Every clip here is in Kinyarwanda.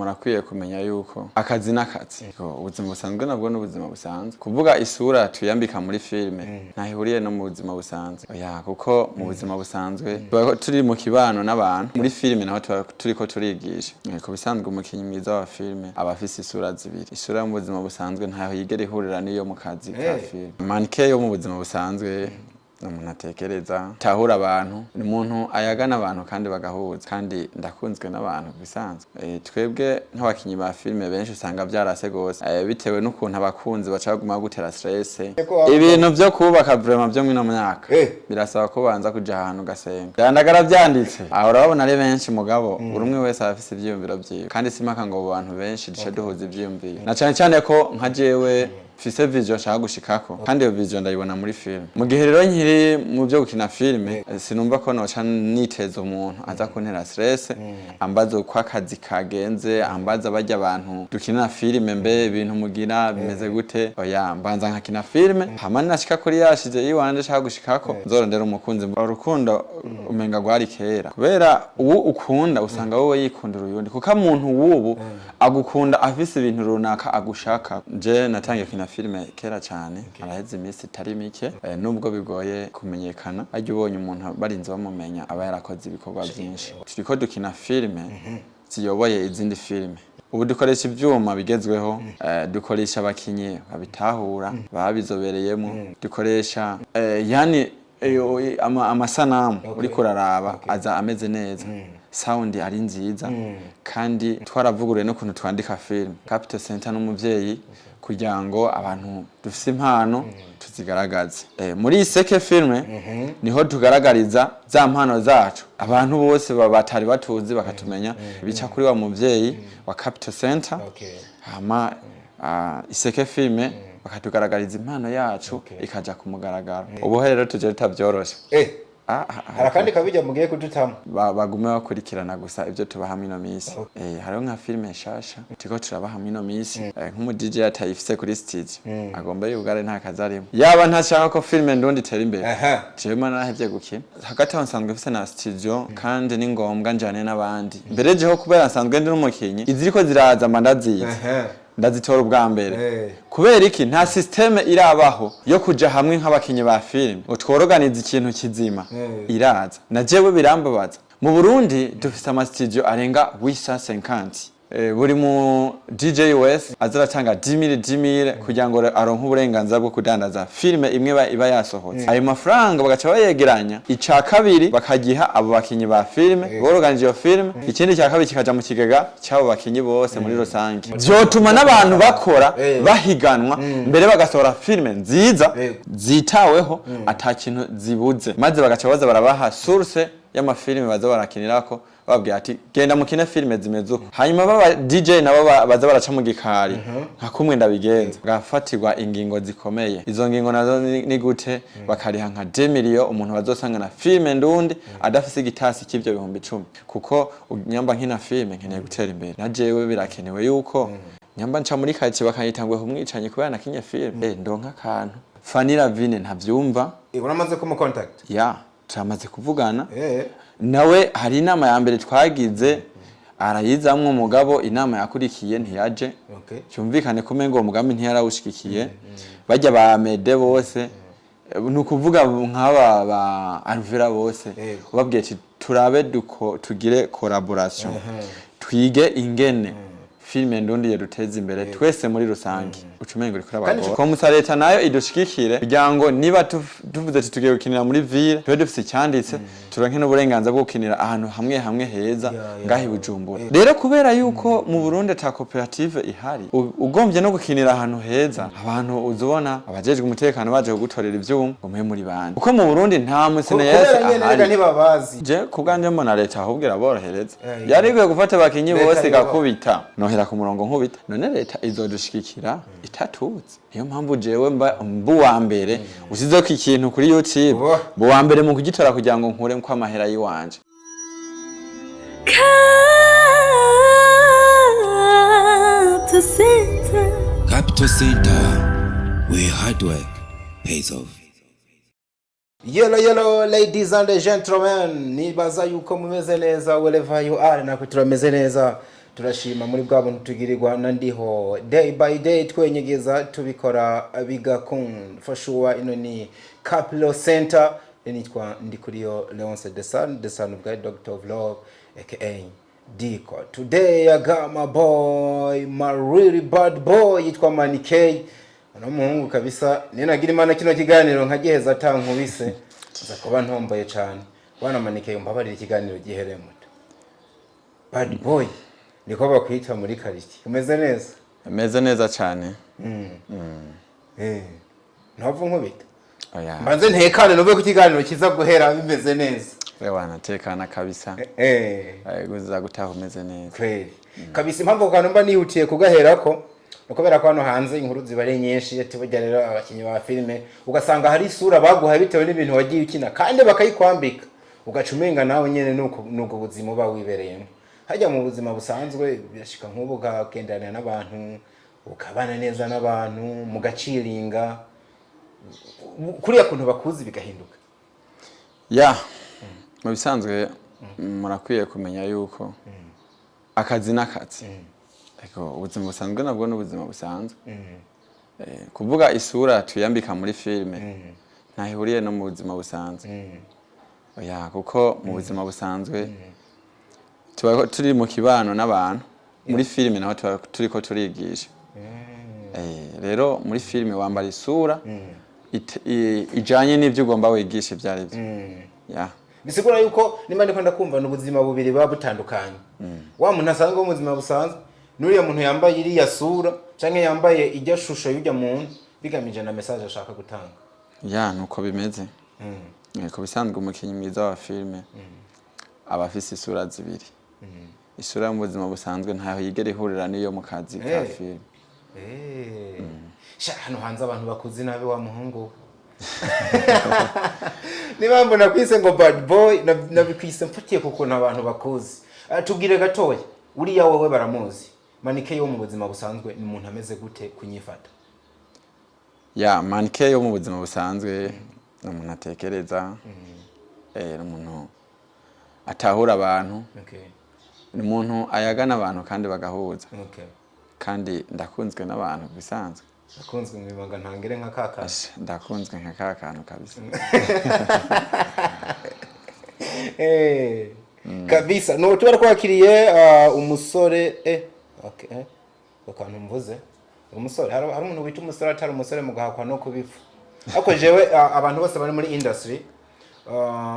murakwiye kumenya yuko akazi n'akazi ubuzima busanzwe nabwo n'ubuzima busanzwe kuvuga isura tuyambika muri filme ntahihuriye no mu buzima busanzwe oya kuko mu buzima busanzwe turi mu kibano n'abantu muri filme naho turiko turigisha ko bisanzwe umukinyi mwiza wa filme aba afise isura zibiri isura yo mu buzima busanzwe ntaho yigera ihurira niyo mu kazi ka filme manke yo mu buzima busanzwe umuntu atekereza tahura abantu ni umuntu ayagana abantu kandi bagahuza kandi ndakunzwe n'abantu bisanzwe twebwe nk'abakinyi ba filme benshi usanga byarase gose bitewe n'ukuntu abakunzi bacaguma gutera stress ibintu byo kubaka vraiment byo mwino myaka birasaba ko banza kuja ahantu gasenga ndagara byanditse aho urabona ari benshi mugabo buri umwe wese afise ivyiyumviro byiwe kandi simaka ngo abantu benshi duce duhuza ivyiyumviro na cyane cyane ko nka jewe fise vision shaka gushikako kandi iyo vision ndayibona muri film mu gihe rero nkiri mu byo gukina filme sinumva ko noca niteza umuntu aza kuntera stress ambaza uko akazi kagenze ambaza bajya abantu dukina filme mbe ibintu mugira bimeze gute oya mbanza nkakina filme hama nashika kuri yashize iwanje shaka gushikako nzorondera umukunzi urukundo umenga gwari kera kubera uwo ukunda usanga wowe yikundira uyundi kuko umuntu wubu agukunda afise ibintu runaka agushaka je natangiye kina filme kera cyane araheze iminsi itari mike nubwo bigoye kumenyekana ajye ubonye umuntu barinze bamumenya aba yarakoze ibikorwa byinshi turiko dukina filme ziyoboye izindi filme ubu dukoresha ivyuma bigezweho dukoresha abakinyi babitahura babizobereyemo dukoresha yani amasanamu uri kuraraba aza ameze neza sound ari nziza kandi twaravuguruye no kuntu twandika film Capital Center n'umuvyeyi kugira ngo abantu dufise impano tuzigaragaze muri iseke filme niho tugaragariza za mpano zacu abantu bose batari batuzi bakatumenya bica kuri wa muvyeyi wa Capital Center hama iseke filme bakatugaragariza impano yacu ikaja kumugaragaro ubu rero tuje tutavyoroshe harakandi kabijya mugiye kudutamo bagume bakurikirana gusa ibyo tubahamwe no misi hariho nka filme shasha tiko turabahamwe no misi nk'umu DJ atayifise kuri stage agomba yugare nta kazarimo yaba ntashaka ko filme ndundi tera imbere jewe narahevye gukina hagati aho nsanzwe mfise na studio kandi ni ngombwa njane n'abandi mbere jeho kubera nsanzwe ndi n'umukinyi iziriko ziraza mandaziye ndazitora ubwa mbere kubera iki nta systeme irabaho yo kuja hamwe nk'abakinyi ba film utworoganiza ikintu kizima iraza na jewe birambabaza mu Burundi dufise ama studio arenga 850 buri mu DJ US azaratanga 10,000 kugira ngo aronke uburenganzira bwo kudandaza filme imwe iba yasohotse ayo mafaranga bagaca bayegeranya ica kabiri bakagiha abo bakinyi ba filme boroganije iyo filme ikindi cya kabiri kikaja mu kigega cyabo bakinyi bose muri rusange byotuma n'abantu bakora bahiganwa mbere bagasohora filme nziza zitaweho atakintu zibuze maze bagaca baza barabaha source y'amafilme baza barakinirako babwiye ati genda mukine filme zimeze uko hanyuma baba DJ nabo baza baraca mu gikari nka kumwe ndabigenza gafatirwa ingingo zikomeye izo ngingo nazo ni gute bakariha nka 2 million umuntu bazosanga na filme ndundi adafise igitasi cy'ivyo 10,000 kuko nyamba nkina filme nkeneye gutera imbere na jewe birakenewe yuko nyamba nca muri karitsiye bakayitangwe kumwicanye kubera nakinye filme ndonka akantu Fanira Vine ntavyumva uramaze ko mu contact turamaze kuvugana nawe hari inama ya mbere twagize arayizamwe umugabo inama yakurikiye ntiyaje cyumvikane kumengo uwo mugambi ntiyarawushikikiye bajya ba Mede bose nukuvuga nk'aba ba Alvera bose ubabwiye ati turabe tugire collaboration twige ingene filme ndundi yaduteza imbere twese muri rusange ucumengo rikora abagabo ko musareta nayo idushikikire kugira ngo niba tuvuze ati tugiye gukinira muri ville twe dufise cyanditse turanke n'uburenganza bwo gukinira ahantu hamwe heza ngahi Bujumbura rero kubera yuko mu Burundi ta cooperative ihari ugombye no gukinira ahantu heza abantu uzubona abajejwe umutekano baje kugutorera ivyuma umwe muri bandi uko mu Burundi nta musene yese ahari ntibabazi je kubganje mbona leta ahubwira borohereza yarigwe gufata bakinyi bose gakubita nohera ku murongo nkubita none leta izodushikikira itatutse niyo mpamvu jewe mbu wa mbere usize ko ikintu kuri YouTube bo wa mbere mu kugitora kugira ngo nkure ko amahera yiwanje Capital Center where hard work pays off. Yellow ladies and gentlemen nibaza yuko mumeze neza wherever you are nako turameze neza turashima muri bwa buntu tugirirwa nandiho day by day twenyegeza tubikora bigakunda for sure. Ino ni Capital Center, nitwa Ndikuriyo Leonce the son of God, Doctor of Love aka Diko. Today I got my boy, my really bad boy, yitwa Manny K. Ano muhungu kabisa ninagira imana kino kiganiro nkagiheza atankubise nza kuba ntomboye cyane. Bwana Manny K, umbabarira ikiganiro gihereye muto. Bad boy niko bakwita muri kariki. Umeze neza? Umeze neza cyane. Ntavu nkubita. Oya. Mbanze ntekane nobe ku kiganiro kiza guhera bimeze neza. Wewe tekana kabisa. Guza gutaha umeze neza. Kweli. Kabisa impamvu kantu mba nihutiye kugaherako ukobera ko hano hanze inkuru zibare nyinshi ati burya rero abakinyi ba filme ugasanga hari isura baguha bitewe n'ibintu wagiye ukina kandi bakayikwambika ugacumenga nawe nyene nuko buzima uba wibereyemo. Hajya mu buzima busanzwe birashika nk'ubu ukagendana n'abantu ukabana neza n'abantu mugaciringa kuriya kuntu bakuzi bigahinduka. Ya mu bisanzwe murakwiye kumenya yuko akazi n'akazi ariko ubuzima busanzwe nabwo n'ubuzima busanzwe. Kuvuga isura tuyambika muri filme ntahihuriye no mu buzima busanzwe. Oya kuko mu buzima busanzwe tuba turi mu kibano n'abantu muri filme naho turiko turigisha. Rero muri filme wambara isura ijanye n'ivyo ugomba wigisha ivyari byo. Ya bisigura yuko nimba ndiko ndakumva n'ubuzima bubiri baba butandukanye. Wa muntu asanzwe mu buzima busanzwe nuriya muntu yambaye iriya sura canke yambaye ijya shusho y'ujya muntu bigamije na message ashaka gutanga. Ya nuko bimeze. Ko bisanzwe umukinyi mwiza wa filme abafise isura zibiri. Isura mu buzima busanzwe ntaho yigera ihurira niyo mu kazi ka filme. Hano hanze abantu bakuzi nabe wa muhungu. Niba mbona kwise ngo bad boy nabikwise mfatiye kuko nabantu bakuzi. Tubwire gatoya uriya wowe baramuzi. Manny K yo mu buzima busanzwe ni umuntu ameze gute kunyifata? Ya Manny K yo mu buzima busanzwe ni umuntu atekereza. Ni umuntu atahura abantu. Ni umuntu ayagana abantu kandi bagahuza. Kandi ndakunzwe n'abantu bisanzwe. Ndakunzwe mwibanga ntangire nka kaka. Ndakunzwe nka kaka kabisa. Kabisa no tubara kwakiriye umusore bakantu mvuze umusore hari umuntu wita umusore atari umusore mugahakwa no kubifu. Ako jewe abantu bose bari muri industry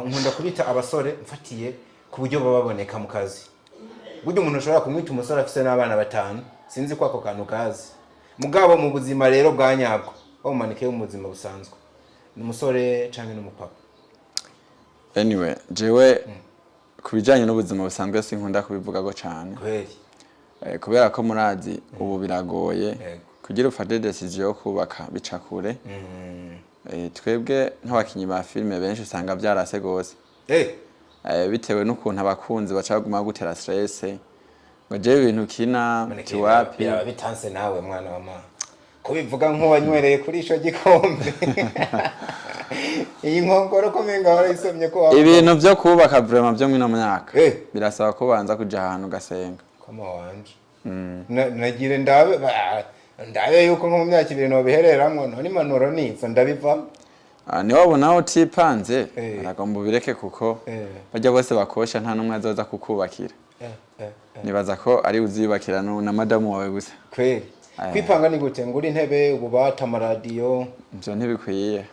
nkunda kubita abasore mfatiye ku buryo baboneka mu kazi. Buryo umuntu ushobora kumwita umusore afise n'abana batanu sinzi ko ako kantu kazi. Mugabo mu buzima rero bwa nyabwo aho Manny K mu buzima busanzwe ni umusore canke n'umupapa. Anyway jewe kubijanye n'ubuzima busanzwe sinkunda kubivuga go cyane. Kweli. Kubera ko murazi ubu biragoye kugira ufate decision yo kubaka bica kure. Twebwe nk'abakinyi ba filme benshi usanga byarase gose. Bitewe n'ukuntu abakunzi bacaguma gutera stress ngo je ibintu kina tiwapi bitanse nawe mwana wa mama ko bivuga nk'ubanywereye kuri ico gikombe. Iyi nkongoro ko menga warayisomye ko ibintu byo kubaka vraiment byo mwino myaka birasaba ko banza kuja ahantu gasenga. Kama wanje nagire ndabe yuko nko mu myaka 2 no bihereramwo none manuro nizo ndabiva. Ni wabonaho tipanze aragomba bireke kuko bajya bose bakosha nta numwe azoza kukubakira. Nibaza ko ari uzibakira na madamu wawe gusa. Kweli. Kwipanga ni gute nguri intebe ububata amaradiyo byo ntibikwiye.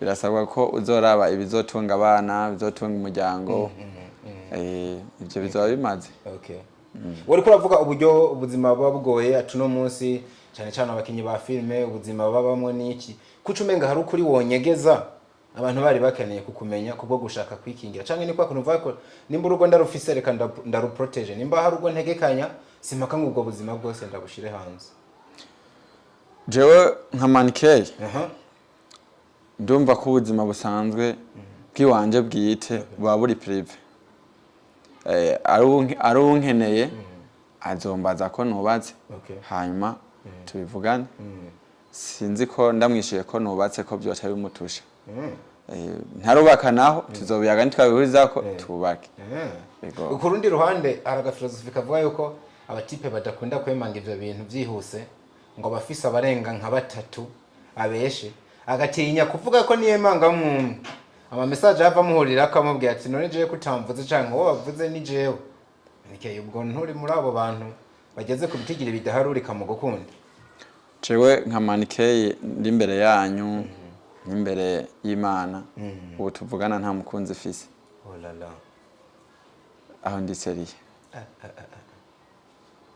Birasabwa ko uzoraba ibizotunga abana bizotunga umuryango. Ibyo bizaba bimaze. Wari kuravuga uburyo ubuzima baba bugoye atuno munsi cyane cyane abakinyi ba filme ubuzima babamwe niki kucumenga hari ukuri wonyegeza abantu bari bakeneye kukumenya kubwo gushaka kwikingira canke ni kwa kunumva ko nimba urugo ndarufise reka ndaruprotege nimba hari urugo ntegekanya simaka ngubwo buzima bwose ndabushire hanze. Jewe nka Manny K ndumva ko ubuzima busanzwe bw'iwanje bwite buba buri prive. Ari unkeneye azombaza ko nubatse hanyuma tubivugane. Sinzi ko ndamwishiye ko nubatse ko byoca bimutusha. ntarubaka naho tuzobiyaga ntitwabihurizako tubake. Ku rundi ruhande aragafilosofi kavuga yuko abatipe badakunda kwemanga ivyo bintu vyihuse ngo bafise abarenga nka batatu abeshe agatinya kuvuga ko niyemanga mwumwe ama message ava muhurira akamubwira ati none jewe kutamvuze canke wo bavuze ni jewe nikeye ubwo nturi muri abo bantu bageze ku bitigire bidaharurika mu gukunda. Jewe nka Manikeye ndi imbere yanyu imbere y'Imana ubu tuvugana nta mukunzi fise. Oh la la. Aho ndi seriye.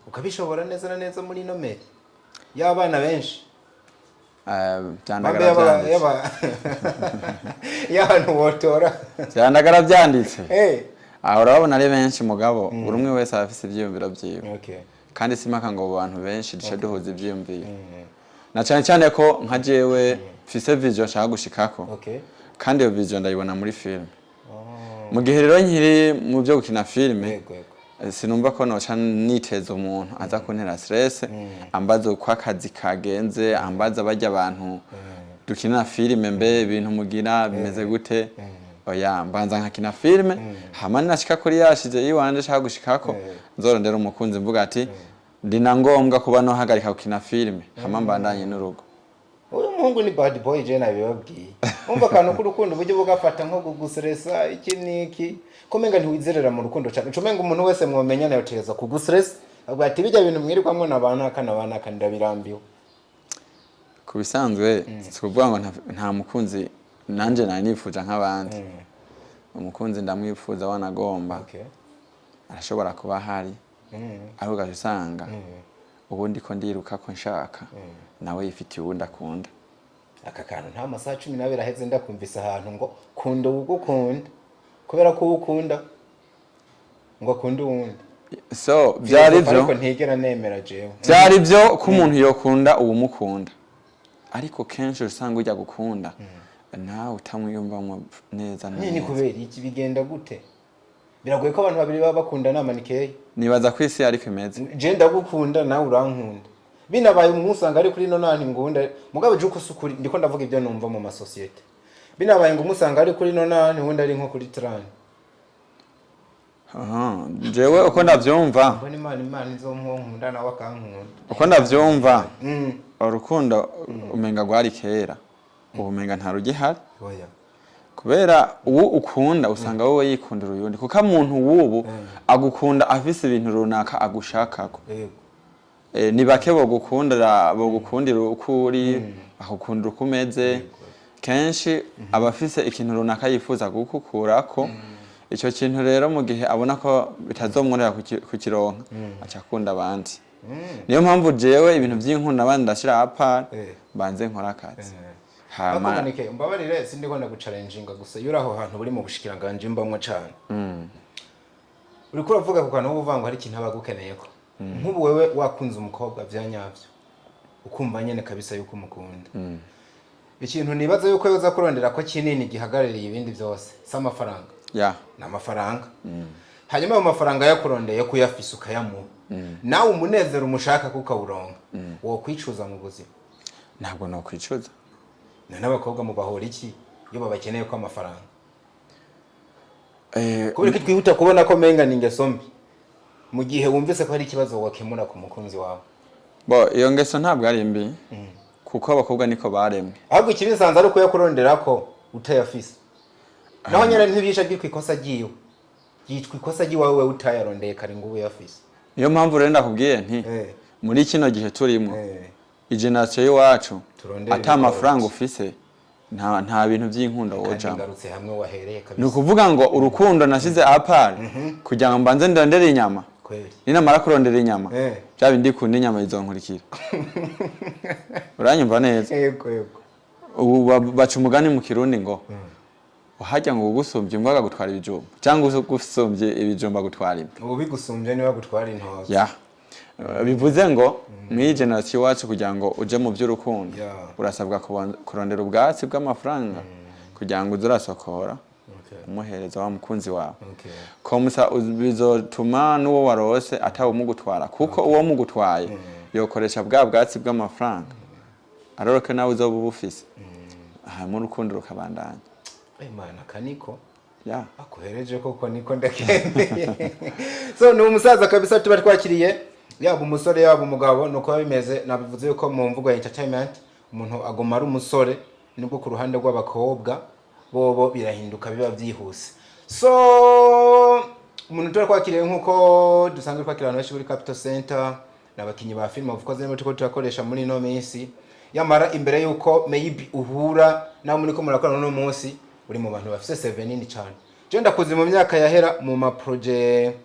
Ukabishobora neza na neza muri nomere y'abana benshi. Byandagara byanditse. Y'abantu wotora. Byandagara byanditse. Aho urabona ari benshi mugabo buri umwe wese afise ivyiyumviro vyiwe. Kandi simaka ngo abantu benshi duce duhuza ivyiyumviro. Na cyane cyane ko nka jewe mfise vision nshaka gushikako. Kandi iyo vision ndayibona muri film. Mu gihe rero nkiri mu byo gukina filme sinumva ko noca niteza umuntu aza kuntera stress ambaza uko akazi kagenze ambaza bajya abantu dukina filme mbe ibintu mugira bimeze gute oya mbanza nkakina filme hama nashika kuri yashize yiwanje shaka gushikako nzorondera umukunzi mvuga ati ndina ngombwa kuba no hagarika gukina filme hama mbandanye n'urugo. Uyu muhungu ni bad boy je nabibabwiye. Umva kantu k'urukundo buryo bugafata nko kugustressa iki niki. Komenga ntiwizerera mu rukundo cyane. Ucumenga umuntu wese mwomenya nayo tereza kugustress. Abwo ati bijya bintu mwirirwamwe nabana akana kandabirambiwe. Kubisanzwe sikuvuga ngo nta mukunzi nanje nari nifuza nk'abandi. Umukunzi ndamwifuza wanagomba. Arashobora kuba hari. Aho gashusanga. Ubundi ko ndiruka ko nshaka nawe yifitiye ubundi akunda. Aka kantu nta masaha 12 aheze ndakumvisa ahantu ngo kunda ugukunda kubera ko ukunda ngo akunda uwundi. So byari byo ariko ntigera nemera jewe. Byari byo ko umuntu yokunda uwumukunda. Ariko kenshi usanga ujya gukunda nawe utamwiyumvamo neza neza. Ni kubera iki bigenda gute? Biragoye ko abantu babiri baba bakunda na Manikeye. Nibaza ko isi ariko imeze. Je ndagukunda nawe urankunda. Binabaye umusanga ari kuri nonani ngunda mugabe je ukusukuri ndiko ndavuga ibyo numva mu masosiyete. Binabaye ngo umusanga ari kuri nonani wundi ari nko kuri trani. Jewe uko ndavyumva. Mbona Imana izonkunda nawe akankunda. Uko ndavyumva. Urukundo umenga gwari kera. Ubumenga nta rugihari. Oya. Kubera uwo ukunda usanga wowe yikundira uyundi kuko umuntu wubu agukunda afise ibintu runaka agushakako. Ni bake bo gukundira ukuri bakukundira ukumeze kenshi abafise ikintu runaka yifuza gukukurako ico kintu rero mu gihe abona ko bitazomworera kukironka acakunda abandi. Niyo mpamvu jewe ibintu by'inkunda abandi ndashira apart banze nkora akazi. Manikeye mbabarire sindiko ndaguchallenginga gusa yuraho hantu buri mu bushikiranganje mbamwe cyane. Uri kuravuga ku kantu ubuvanga hari ikintu abagukeneye ko. Nk'ubu wewe wakunze umukobwa vyanyavyo. Ukumva nyene kabisa yuko umukunda. Ikintu nibaza yuko yoza kurondera ko kinini gihagarariye ibindi byose. S'amafaranga. Na amafaranga. Hanyuma mu mafaranga yakurondeye kuyafisa ukayamu. Nawe umunezero umushaka kukawuronga. Wo kwicuza mu buzima. Ntabwo no kwicuza. N'abakobwa mu bahora iki iyo babakeneye ko amafaranga. Kubera ko twihuta kubona ko menga ningeso mbi. Mu gihe wumvise ko hari ikibazo wakemura ku mukunzi wawe. Iyo ngeso ntabwo ari mbi. Kuko abakobwa niko baremwe. Ahubwo ikibisanze ari uko yakurondera ko utayafise. Naho nyene ntibisha by'ikosa giyo. Yitwa ikosa giwawe we utayarondeye kare ngo uyafise. Niyo mpamvu rero ndakubwiye nti muri kino gihe turimo igeneration yacu ata amafaranga ufise nta bintu by'inkunda woja. Ni ukuvuga ngo urukundo nashize apart kugira ngo mbanze ndondere inyama. Ninamara kurondera inyama bya bindi kunda inyama izonkurikira. Uranyumva neza? Yego. Ubu baca umugani mu Kirundi ngo uhajya ngo ugusumbye imbwa gutwara ibijumba cyangwa ugusumbye ibijumba gutwara imbwa. Ubu bigusumbye niba gutwara intozi. Bivuze ngo muri generation wacu kugira ngo uje mu by'urukundo urasabwa kurondera ubwatsi bw'amafaranga kugira ngo uzurasokora umuhereza wa mukunzi wawe. Komusa bizotuma n'uwo warose atawumugutwara kuko uwo mugutwaye yokoresha bwa bwatsi bw'amafaranga aroroke nawe uzoba ubufise aha mu rukundo rukabandanya. Imana kaniko ya akuhereje koko niko ndakende. So ni umusaza kabisa tuba twakiriye yaba umusore yaba umugabo nuko bimeze nabivuze yuko mu mvugo ya entertainment umuntu agoma ari umusore nubwo ku ruhande rw'abakobwa bobo birahinduka biba byihuse. So umuntu tuba twakiriye nkuko dusanzwe twakira abantu benshi kuri Capital Center n'abakinyi ba film of course nimo turakoresha muri no minsi yamara imbere yuko maybe uhura nawe muri ko murakorana no munsi uri mu bantu bafise 7 nini cyane. Je ndakuze mu myaka yahera mu ma project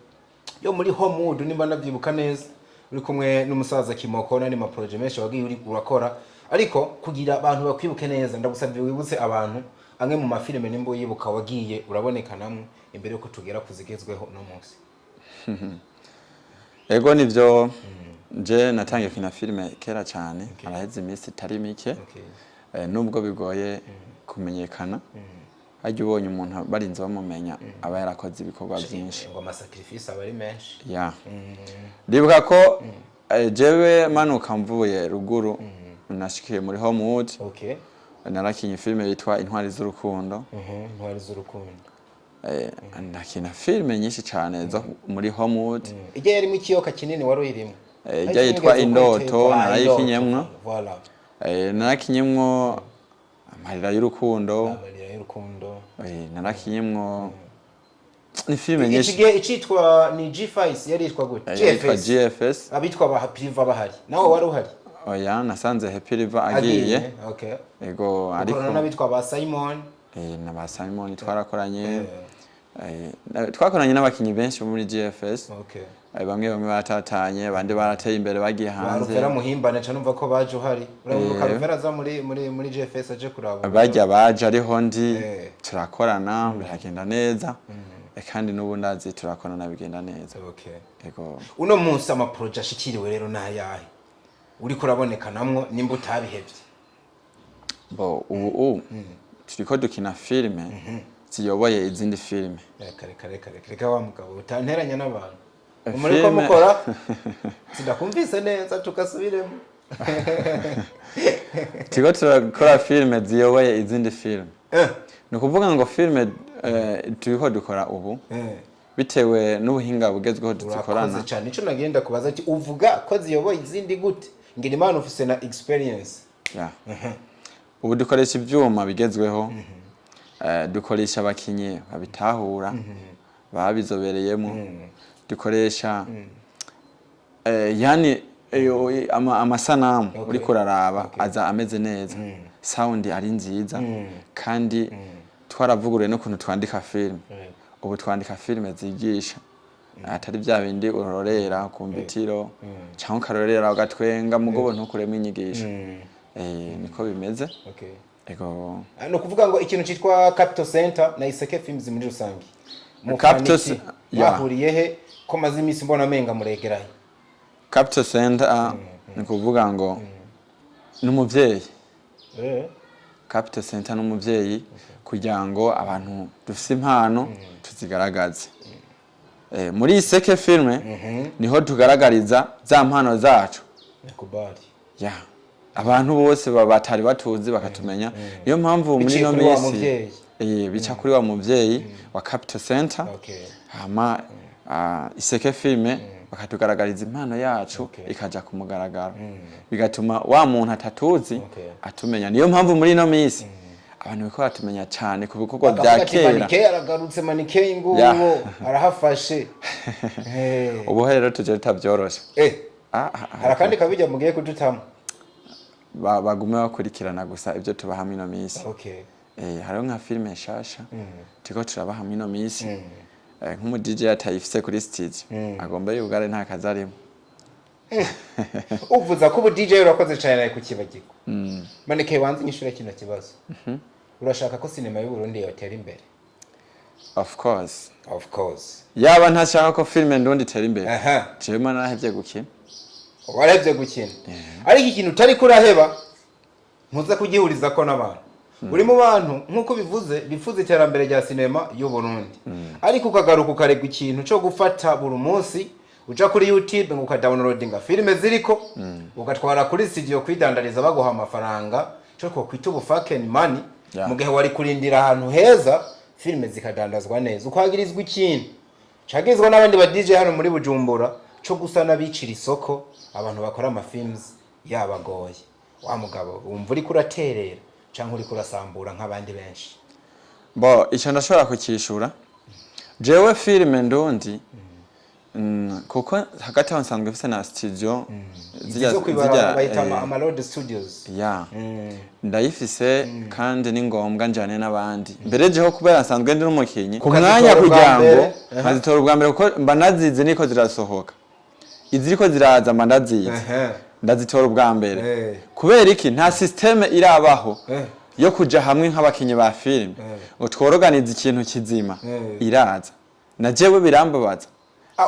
yo muri Homewood nimba ndavyibuka neza uri kumwe n'umusaza Kimoko n'andi ma project menshi wagiye uri urakora ariko kugira abantu bakwibuke neza ndagusabye wibutse abantu amwe mu mafilime nimbo yibuka wagiye uraboneka namwe imbere yuko tugera kuzigezweho no munsi. Ego nivyo je natangiye kina filime kera cyane araheze iminsi itari mike nubwo bigoye kumenyekana ajye ubonye umuntu barinze bamumenya aba yarakoze ibikorwa byinshi ngo amasacrifice aba ari menshi ya ndibuka ko jewe manuka mvuye ruguru nashikiye muri Homewood narakinye filime yitwa Intwari z'urukundo Intwari z'urukundo ndakina filime nyinshi cyane zo muri Homewood ijye yari mu kiyoka kinini wari uyirimo ijye yitwa Indoto narayikinyemwo narakinyemwo Amarira y'urukundo narakinyemwo ni filime nyinshi icitwa ni G5 yari yitwa gute GFS abitwa ba Happy River bahari naho wari uhari oya nasanze Happy River agiye ego ariko n'abitwa ba Simon na ba Simon twarakoranye twakoranye n'abakinyi benshi muri GFS bamwe batatanye abandi barateye imbere bagiye hanze barufera muhimbane cyane umva ko baje uhari urabuka rufera za muri GFS aje kuraba bajya baje ariho ndi turakorana biragenda neza kandi n'ubu ndazi turakorana bigenda neza ego uno munsi ama project ashikiriwe rero nayahe uri kuraboneka namwo nimba utabihevye bo ubu turiko dukina filime ziyoboye izindi filime reka wa mugabo utanteranya n'abantu umuriko mukora sidakumvise neza tukasubiremo turiko turakora filime ziyoboye izindi filime ni ukuvuga ngo filime turiko dukora ubu bitewe n'ubuhinga bugezweho dukorana cyane ico nagenda kubaza ati uvuga ko ziyoboye izindi gute ngira imana ufise na experience ubu dukoresha ivyuma bigezweho dukoresha abakinyi babitahura babizobereyemo dukoresha yani amasanamu uri kuraraba aza ameze neza sound ari nziza kandi twaravuguruye no kuntu twandika film ubu twandika filime zigisha atari bya bindi urorera kumbitiro cyangwa karorera ugatwenga mugobo ntukuremo inyigisho niko bimeze ego no kuvuga ngo ikintu cyitwa Capital Center na Iseke Films muri rusangi Capital yahuriye he ko maze imisi mbona menga muregeraye Capital Center ni kuvuga ngo n'umuvyeyi Capital Center n'umuvyeyi kugira ngo abantu dufise impano tuzigaragaze muri Iseke Filme niho tugaragariza za mpano zacu nakubali abantu bose batari batuzi bakatumenya niyo mpamvu muri no misi bica kuri wa muvyeyi wa Capital Center hama Iseke Filme bakatugaragariza impano yacu ikaja ku mugaragaro bigatuma wa muntu atatuzi atumenya niyo mpamvu muri no misi abantu biko batumenya cyane ku bikorwa bya kera manike aragarutse manike ingubo arahafashe ubu rero tuje tutabyoroshe harakandi kabijya mugiye kudutamo bagume bakurikirana gusa ibyo tubahamwe no misi hariho nka filime shasha tiko turabahamwe no misi nk'umu DJ atayifise kuri stage agomba yugare nta kazarimo uvuza ko ubu DJ urakoze cyane ku kibagiko manike wanze nyishura kino kibazo urashaka ko sinema y'u Burundi yotera imbere of course yaba ntashaka ko filime ndondi tera imbere jewe narahevye gukina warevye gukina ariko ikintu utari kuraheba ntuza kugihuriza ko n'abantu uri mu bantu nkuko bifuze iterambere rya sinema y'u Burundi ariko ukagaruka ukarega ikintu cyo gufata buri munsi uja kuri YouTube ngo ukadownloadinga filime ziriko ugatwara kuri studio kwidandariza baguha amafaranga cyo ko kwita ubu fucking money mu gihe wari kurindira ahantu heza filime zikadandazwa neza ukwagirizwa ikintu cagirizwa n'abandi ba DJ hano muri Bujumbura cyo gusa nabicira isoko abantu bakora ama films yabagoye wa mugabo umva uri kuraterera canke uri kurasambura nk'abandi benshi bo icyo ndashobora kukishura jewe filime ndundi kuko hagati aho nsanzwe mfise na studio zijya bayita Amalode Studios ndayifise kandi ni ngombwa njane n'abandi mbere jeho kubera nsanzwe ndi n'umukinyi ku mwanya kugira ngo nkazitora ubwa mbere kuko mba nazize niko zirasohoka iziriko ziraza mba ndazize ndazitora ubwa mbere kubera iki nta systeme irabaho yo kuja hamwe nk'abakinyi ba filime ngo tworoganize ikintu kizima iraza na jewe birambabaza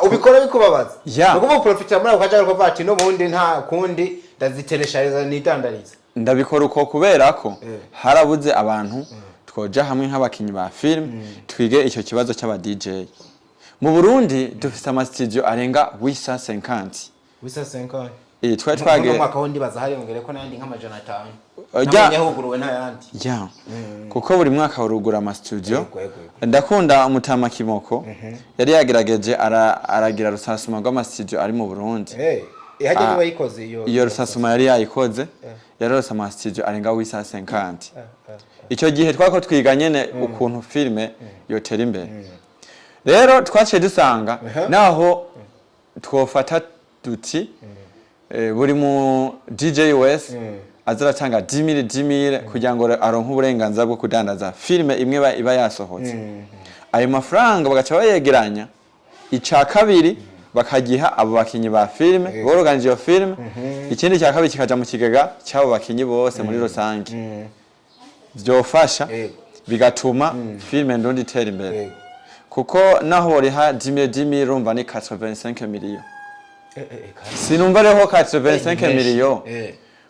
ubikora bikubabaza nuko profita muri ukaja ko vati no bundi nta kundi ndaziteresha nitandariza ndabikora uko kubera ko harabuze abantu twoja hamwe nk'abakinyi ba filime twige icyo kibazo cy'aba DJ mu Burundi dufite ama studio arenga 850 twari twage mwaka wundi baza hari ngere ko nandi nk'amajana 5 namenye huguruwe nta yandi kuko buri mwaka urugura ama studio ndakunda Mutama Kimoko yari yagerageje aragira rusasuma rw'ama studio ari mu Burundi hajye niba yikoze iyo rusasuma yari yayikoze yarose ama studio arenga 850 icyo gihe twako twiga nyene ukuntu filme yotera imbere rero twaciye dusanga naho twofata duti buri mu DJ US azaratanga 10,000 kugira ngo aronke uburenganzira bwo kudandaza filme imwe iba yasohotse ayo mafaranga bagaca bayegeranya ica kabiri bakagiha abo bakinyi ba filme boroganije iyo filme ikindi cya kabiri kikaja mu kigega cy'abo bakinyi bose muri rusange byofasha bigatuma filme ndundi itera imbere kuko naho boriha 10,000 rumva ni 85 millions sinumva reho 85 millions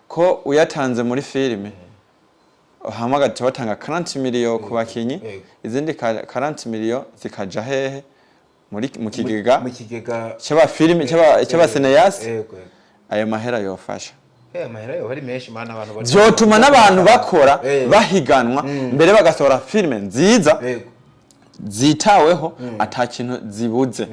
ko uyatanze muri filime hamagaje batanga 40 millions ku bakinyi izindi 40 millions zikaja hehe mu kigega cy'aba filime cy'aba cineaste ayo mahera yofasha amahera yo bari menshi mana abantu byotuma n'abantu bakora bahiganwa mbere bagasohora filime nziza zitaweho atakintu zibuze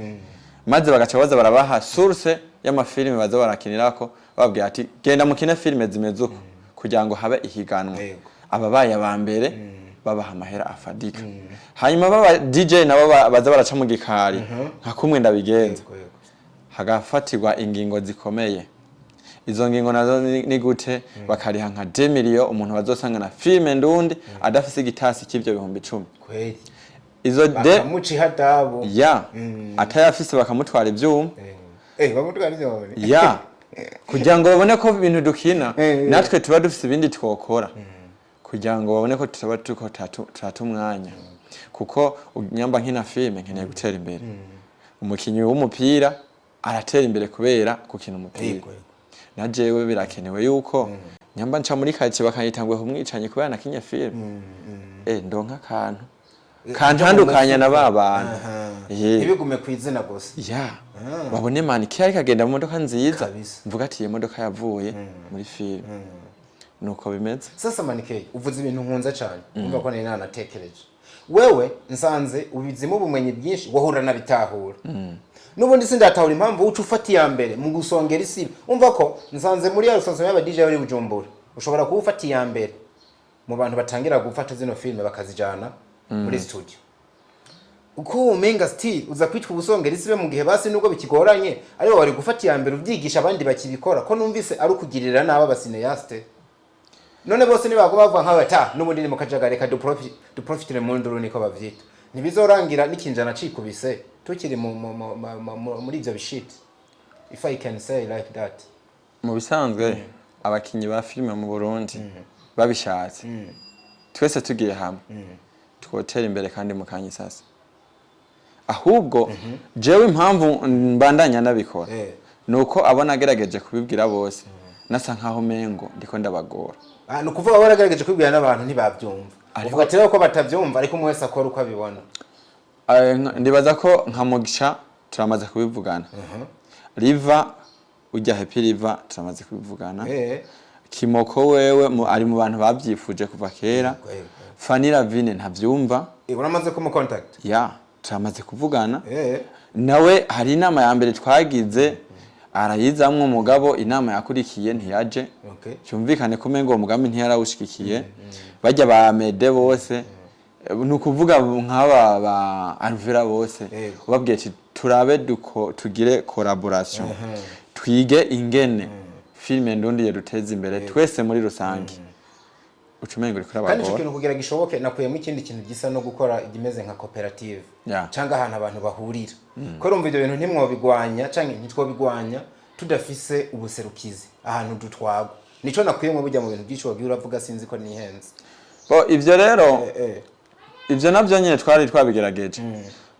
maze bagaca baza barabaha source y'amafilime baza barakinirako babwiye ati genda mukine filime zimeze uko kugira ngo habe ihiganwa ababaye abambere babaha amahera afadika hanyuma baba DJ nabo baza baraca mu gikari nka kumwe ndabigenza hagafatirwa ingingo zikomeye izo ngingo nazo ni gute bakariha nka 10 millions umuntu bazosanga na filime ndundi adafise igitasi cy'ivyo 10,000 kweli izo de bamuci hadabu atayafise bakamutwara ivyuma bamutwara ivyuma kugira ngo babone ko ibintu dukina natwe tuba dufise ibindi twokora kugira ngo babone ko tutaba tuko tatu umwanya kuko nyamba nkina filime nkeneye gutera imbere umukinyi w'umupira aratera imbere kubera gukina umupira na jewe birakenewe yuko nyamba nca muri kati bakanyitangwe kumwicanye kubera nakinye filime ndonka akantu kantandukanya na babana ibigume kwizina gusa babone maniki ariko agenda mu modoka nziza mvuga ati iyo modoka yavuye muri filime nuko bimeze sasa manike uvuze ibintu nkunza cyane umva ko nari natekereje wewe nsanze ubizimo ubumenyi bwinshi wahura na bitahura nubundi sindatahura impamvu uca ufata iya mbere mu gusongera isi umva ko nsanze muri ya rusanzwe y'aba DJ bari Bujumbura ushobora kuba ufata iya mbere mu bantu batangira gufata zino filime bakazijana muri studio uko umenga still uza kwitwa ubusongera isi be mu gihe basi nubwo bikigoranye aribo bari gufata iya mbere ubyigisha abandi bakibikora ko numvise ari ukugirira naba basineyaste none bose nibago bavuga nk'abata nubundi ni mukajagare ka du profitire mu nduru niko bavyita nibizorangira nikinjana cikubise tukiri muri ivyo bishit if I can say like that mu bisanzwe abakinyi ba filime mu Burundi babishatse twese tugiye hamwe twotera imbere kandi mukanye sasa ahubwo jewe impamvu mbandanya nabikora nuko abona agerageje kubibwira bose nasa nkaho mengo ndiko ndabagora nukuvuga baragerageje kubibwira n'abantu ntibabyumva uvuga ati rero ko batavyumva ariko umwe wese akora uko abibona ndibaza ko nka Mugisha turamaze kubivugana Riva ujya Happy Riva turamaze kubivugana Kimoko wewe ari mu bantu bavyifuje kuva kera. Fanny Lavine ntavyumva. Uramaze kumu contact? Ya, turamaze kuvugana. Nawe hari inama ya mbere twagize arayizamwe umugabo inama yakurikiye ntiyaje. Cyumvikane ko mengo umugambi ntiyarawushikikiye. Bajya ba Mede bose nukuvuga nk'aba ba Alvera bose ubabwiye ati turabe tugire collaboration twige ingene filme ndundi yaduteza imbere twese muri rusange ucumengo rikora abagore kandi ikintu kugira gishoboke nakuyemo ikindi kintu gisa no gukora igimeze nka cooperative cyangwa ahantu abantu bahurira ko rumva ibyo bintu ntimwobigwanya cyangwa ntitwobigwanya tudafise ubuserukizi ahantu dutwagwa nico nakuyemo bujya mu bintu byinshi wagiye uravuga sinzi ko nihenze ivyo rero ivyo navyo nyene twari twabigerageje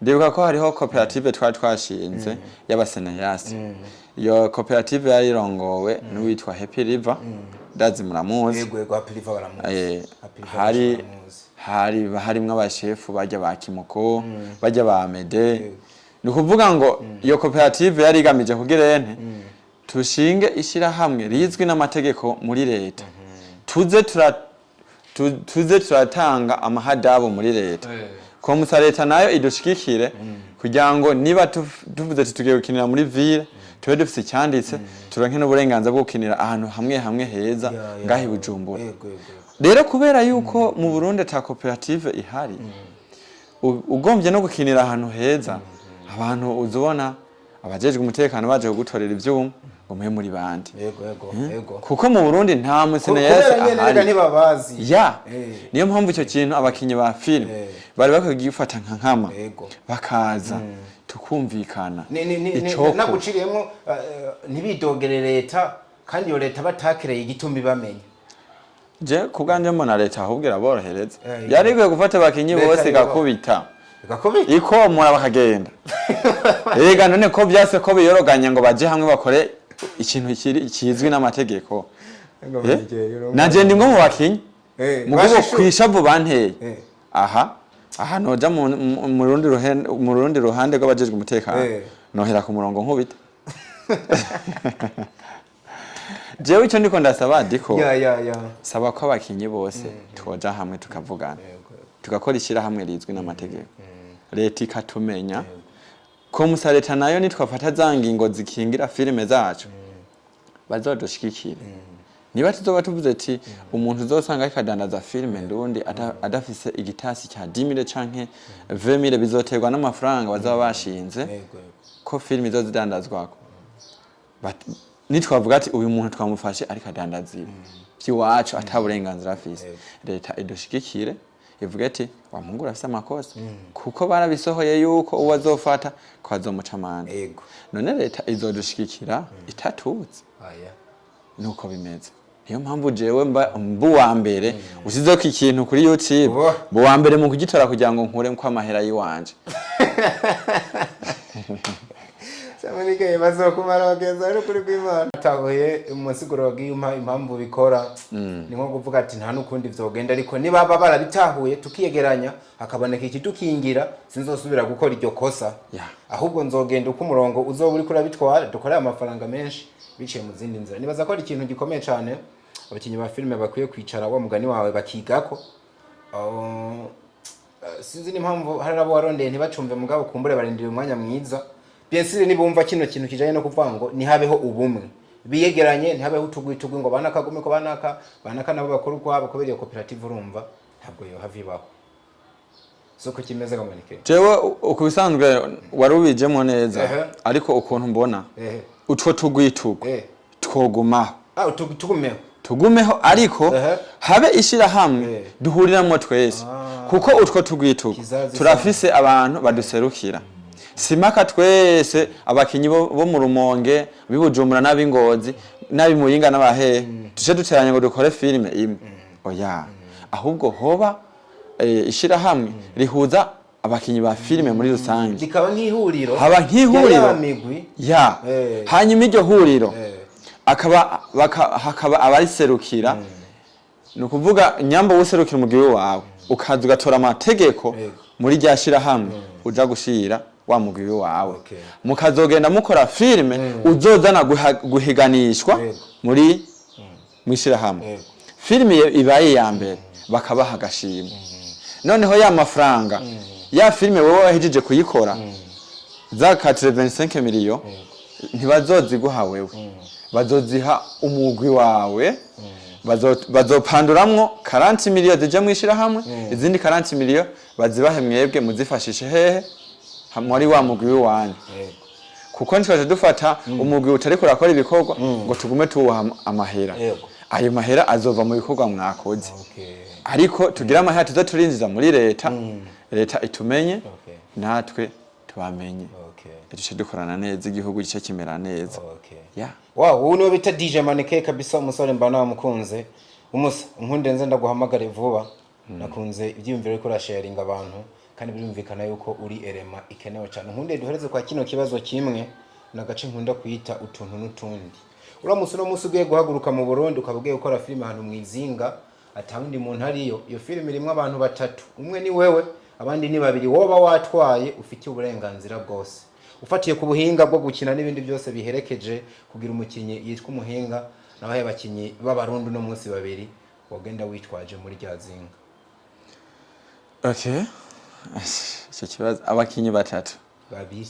ndibuka ko hariho cooperative twashinze y'abasenayasi iyo cooperative yari rongowe n'uwitwa Happy River ndazi muramuzi yego Happy River baramuzi harimwo abashefu bajya ba Kimoko bajya ba Mede ni kuvuga ngo iyo cooperative yari igamije kugira ente tushinge ishira hamwe rizwi n'amategeko muri leta tuze turatanga amahadabu muri leta ko musa leta nayo idushikikire kugira ngo niba tuvuze tugiye gukinira muri ville tube dufise cyanditse turonke n'uburenganzira bwo gukinira ahantu hamwe heza ngahi Bujumbura rero kubera yuko mu Burundi ta cooperative ihari ugombye no gukinira ahantu heza abantu uzubona abajejwe umutekano baje gutorera ivyuma ngo mwe muri bandi yego kuko mu Burundi nta musene yese ahari ntibabazi niyo mpamvu icyo kintu abakinyi ba film bari bakagifata nka nkama bakaza tukumvikana naguciriyemo ntibidogere leta kandi iyo leta batakireye igitumbi bamenya je kubganje mbona leta ahubwo iraborohereza yarigwe gufata abakinyi bose gakubita ikomora bakagenda ega none ko byase ko biyoroganya ngo baje hamwe bakore ikintu kizwi n'amategeko naje ndi ngo mu bakinyi mugubo kwishavu banteye aha noja mu rundi ruhande rw'abajejwe umutekano nohera ku murongo nkubita jewe icyo ndiko ndasaba diko saba ko abakinyi bose twoja hamwe tukavugana tugakora ishira hamwe rizwi n'amategeko leta ikatumenya ko musa leta nayo nitwafata zangingo zikingira filime zacu bazodushikikira niba tuzoba tuvuze ati umuntu uzosanga akadandaza filime ndundi adafise igitasi cya 10,000 canke 20,000 bizoterwa n'amafaranga bazaba bashinze ko filime izozidandazwako nitwavuga ati uyu muntu twamufashe ariko adandaza by'iwacu ataburenganzira afise leta idushikikire ivuga ati wa Mungu urafise amakosa kuko barabisohoye yuko uwo azofata ko azomuca amande none leta izodushikikira itatutse nuko bimeze niyo mpamvu jewe mbu wa mbere usize ko ikintu kuri YouTube bu wa mbere mu kugitora kugira ngo nkure ko amahera yiwanje Samanike bazokumara bageza ari kuri kw'Imana tabuye umusiguro wagiyuma impamvu bikora ni nko kuvuga ati nta nukundi vyogenda ariko niba barabitahuye tukiyegeranya hakaboneka ikidukingira sinzosubira gukora iryo kosa ahubwo nzogenda uko umurongo uzoba uri kurabitwara dukorera amafaranga menshi biciye mu zindi nzira nibaza ko ari ikintu gikomeye cyane abakinyi ba filime bakwiye kwicara wa mugani wawe bakigako sinzi n'impamvu hari abo warondeye ntibacumve mugabo kumbure barindira umwanya mwiza Biensire nibumva kino kintu kijanye no kuvuga ngo nihabeho ubumwe biyegeranye ntihabeho utugwitugwe ngo banakagume ko banaka nabo bakora ukwabo kubera iyo cooperative urumva ntabwo yo havibaho soko kimeze gamanike jewe ukubisanzwe warubijemo neza ariko ukuntu mbona utwo tugwitugwe twogumaho tugumeho ariko habe ishira hamwe duhuriramo twese kuko utwo tugwitugwe turafise abantu baduserukira simaka twese abakinyi bo mu Rumonge bibujumbura n'abingozi n'abimuyinga n'abahe tuje duteranye ngo dukore filime imwe oya ahubwo hoba ishira hamwe rihuza abakinyi ba filime muri rusange dikaba nk'ihuriro haba nk'ihuriro hanyuma iryo huriro hakaba abariserukira no kuvuga nyamba woserukira umugiwe wawe ukaza ugatora amategeko muri ryashira hamwe uja gushira wa mugiwe wawe mukazogenda mukora filime uzozana guhiganishwa muri mwishira hamwe filime ibaye ya mbere bakabaha agashimwe noneho ya mafaranga ya filime wowe wahijije kuyikora za 85 miliyo ntibazoziguha wewe bazoziha umugwi wawe bazopanduramwo 40 miliyo zije mwishira hamwe izindi 40 miliyo bazibahe mwebwe muzifashishe hehe muri wa mugwi wanyu kuko ntitwaje dufata umugwi utari kurakora ibikorwa ngo tugume tuwuha amahera ayo mahera azova mu bikorwa mwakoze ariko tugira amahera tuza turinjiza muri leta leta itumenye natwe tubamenye duce dukorana neza igihugu gice kimera neza wow uno bita DJ Maneke kabisa umusore mbana wamukunze umusa nkunde nze ndaguhamagare vuba nakunze ibyiyumviro ariko urasharinga abantu kandi birumvikana yuko uri erema ikenewe cyane nkunde duhereze kwa kino kibazo kimwe nagace nkunda kuyita utuntu n'utundi uramusi no musi ugiye guhaguruka mu Burundi ukabugiye gukora filime ahantu mwizinga atawundi muntu ariyo iyo filime irimo abantu batatu umwe ni wewe abandi ni babiri woba watwaye ufitiye uburenganzira bwose ufatiye ku buhinga bwo gukina n'ibindi byose biherekeje kugira umukinyi yitwa umuhinga nabaye bakinyi b'abarundi no munsi babiri wagenda witwaje muri ryazinga icyo kibazo abakinyi batatu babiri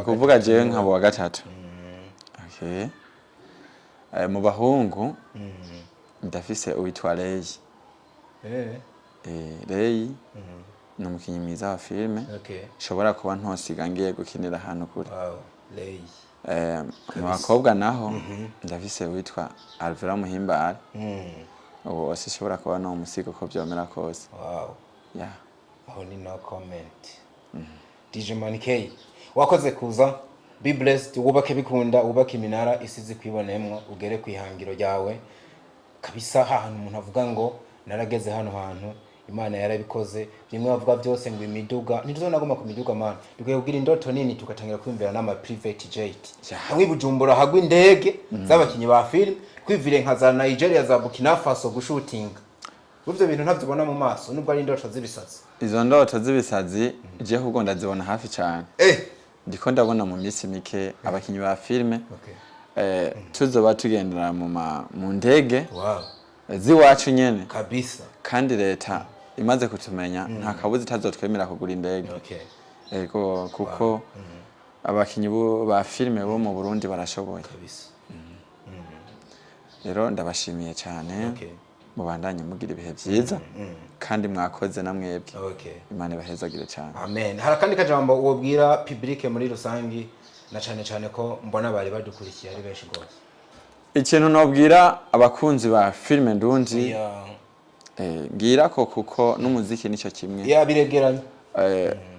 kuvuga jewe nkabo wa gatatu mu bahungu ndafise uwitwa Lei Lei ni umukinyi mwiza wa filime shobora kuba ntosiga ngiye gukinira ahantu kure Lei mu bakobwa naho ndafise uwitwa Alvera Muhimbare uwo sishobora kuba no musigo ko byomera kose aho ni no comment DJ Maneke wakoze kuza be blessed wubake bikunda wubake iminara isize kwibonemwa ugere kwihangiro ryawe kabisa ahantu umuntu avuga ngo narageze hano hantu Imana yarabikoze bimwe bavuga byose ngo imiduga ntituzonagoma ku miduga man dugiye kugira indoto nini tugatangira kwimvira n'ama private jet hamwe Bujumbura hagwa indege z'abakinyi ba film kwivire nka za Nigeria za Burkina Faso gushutinga uvyo bintu ntavyibona mu maso nubwo ari indoto z'ibisazi izo ndoto z'ibisazi je ahubwo ndazibona hafi cyane ndiko ndabona mu minsi mike abakinyi ba filime tuzoba tugendera mu ndege ziwacu nyene kabisa kandi leta imaze kutumenya nta kabuzi tazotwemera kugura indege ego kuko abakinyi ba filime bo mu Burundi barashoboye kabisa rero ndabashimiye cyane mubandanye mugira ibihe byiza kandi mwakoze namwebwe Imana ibahezagire cyane amen harakandi kajambo wobwira public muri rusangi na cyane ko mbona bari badukurikiye ari benshi gose ikintu nobwira abakunzi ba filime ndundi ngira ko kuko n'umuziki nico kimwe biregeranye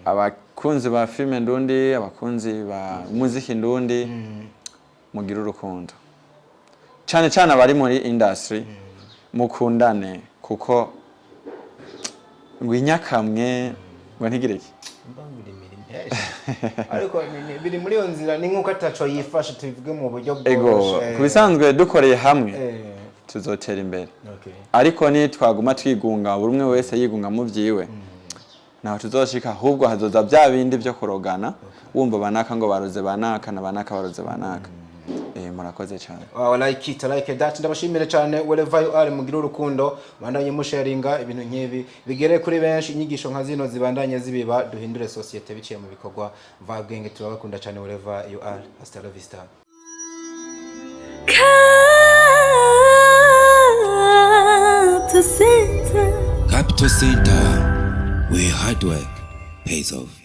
abakunzi ba filime ndundi abakunzi ba muziki ndundi mugira urukundo cyane abari muri industry mukundane kuko ngwinyakamwe ngo ntigireke ariko biri muri yo nzira ni nkuko ataco yifasha tubivuge mu buryo bwose kubisanzwe dukoreye hamwe tuzotera imbere ariko ni twaguma twigunga buri umwe wese yigunga mu vyiwe naho tuzoshika ahubwo hazoza bya bindi byo kurogana wumva banaka ngo baroze banaka na banaka baroze banaka murakoze cyane like it like that ndabashimire cyane wherever you are mugira urukundo bandanye musharinga ibintu nkibi bigere kuri benshi inyigisho nka zino zibandanye zibiba duhindure societe biciye mu bikorwa vabwenge turabakunda cyane wherever you are hasta la vista Capital Center, where hard work pays off.